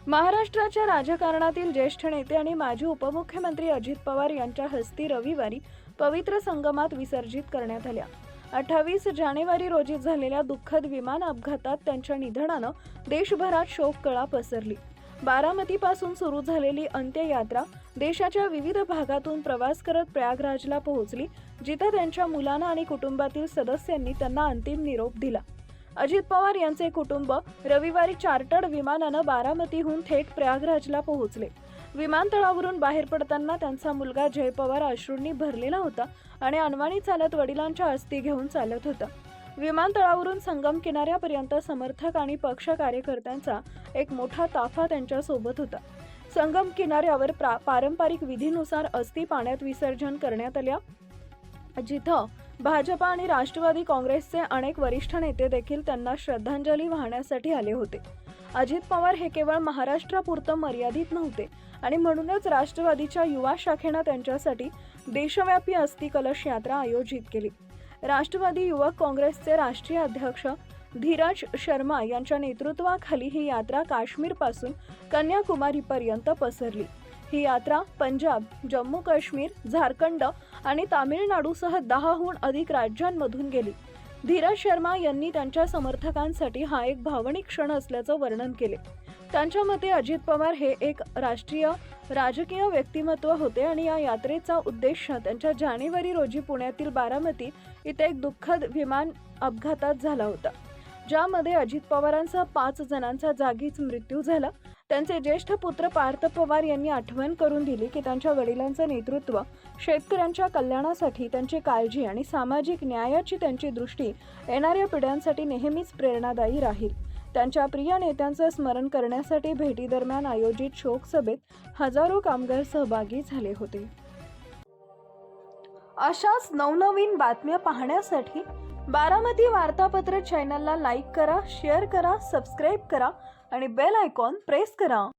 महाराष्ट्राच्या राजकारणातील ज्येष्ठ नेते आणि माजी उपमुख्यमंत्री अजित पवार यांच्या हस्ते रविवारी पवित्र संगमात विसर्जित करण्यात आल्या। 28 जानेवारी रोजी झालेल्या दुःखद विमान अपघातात त्यांच्या निधनानं देशभरात शोककळा पसरली। बारामतीपासून सुरू झालेली अंत्ययात्रा देशाच्या विविध भागातून प्रवास करत प्रयागराजला पोहोचली, जिथे त्यांच्या मुलांना आणि कुटुंबातील सदस्यांनी त्यांना अंतिम निरोप दिला। अजित पवार यांचे कुटुंब रविवारी चार्टर्ड विमानानं बारामतीहून थेट प्रयागराजला पोहोचले। विमानतळावरून बाहेर पडताना त्यांचा मुलगा जय पवार अश्रूंनी भरलेला होता आणि अनवाणी चालत वडिलांच्या अस्थी घेऊन चालत होता। विमानतळावरून संगम किनाऱ्यापर्यंत समर्थक आणि पक्ष कार्यकर्त्यांचा एक मोठा ताफा त्यांच्या सोबत होता। संगम किनाऱ्यावर पारंपरिक विधीनुसार अस्थी पाण्यात विसर्जन करण्यात आल्या, जिथं भाजपा आणि राष्ट्रवादी काँग्रेसचे अनेक वरिष्ठ नेते देखील त्यांना श्रद्धांजली वाहण्यासाठी आले होते। अजित पवार हे केवळ महाराष्ट्रापुरतं मर्यादित नव्हते आणि म्हणूनच राष्ट्रवादीच्या युवा शाखेनं त्यांच्यासाठी देशव्यापी अस्थी कलश यात्रा आयोजित केली। राष्ट्रवादी युवक काँग्रेसचे राष्ट्रीय अध्यक्ष धीरज शर्मा यांच्या नेतृत्वाखाली ही यात्रा काश्मीरपासून कन्याकुमारीपर्यंत पसरली। ही यात्रा पंजाब, जम्मू काश्मीर, झारखंड आणि तामिळनाडूसह 10हून अधिक राज्यांमधून गेली। धीरज शर्मा यांनी त्यांच्या समर्थकांसाठी हा एक भावनिक क्षण असल्याचं वर्णन केले। त्यांच्या मते अजित पवार हे एक राजकीय व्यक्तिमत्व होते आणि या यात्रेचा उद्देश त्यांच्या जानेवारी रोजी पुण्यातील बारामती इथे एक दुःखद विमान अपघातात झाला होता, ज्यामध्ये अजित पवारांसह 5 जणांचा जागीच मृत्यू झाला। त्यांचे ज्येष्ठ पुत्र पार्थ पवार यांनी आठवण करून दिली की त्यांच्या वडिलांचं नेतृत्व, शेतकऱ्यांच्या कल्याणासाठी त्यांची काळजी आणि सामाजिक न्यायाची त्यांची दृष्टी येणाऱ्या पिढ्यांसाठी नेहमीच प्रेरणादायी राहील। त्यांच्या प्रिय नेत्यांचं स्मरण करण्यासाठी भेटीदरम्यान आयोजित शोक सभेत हजारो कामगार सहभागी झाले होते। अशाच नवनवीन बातम्या पाहण्यासाठी बारामती वार्तापत्र चॅनलला लाईक करा, शेअर करा, सबस्क्राईब करा आणि बेल आयकॉन प्रेस करा।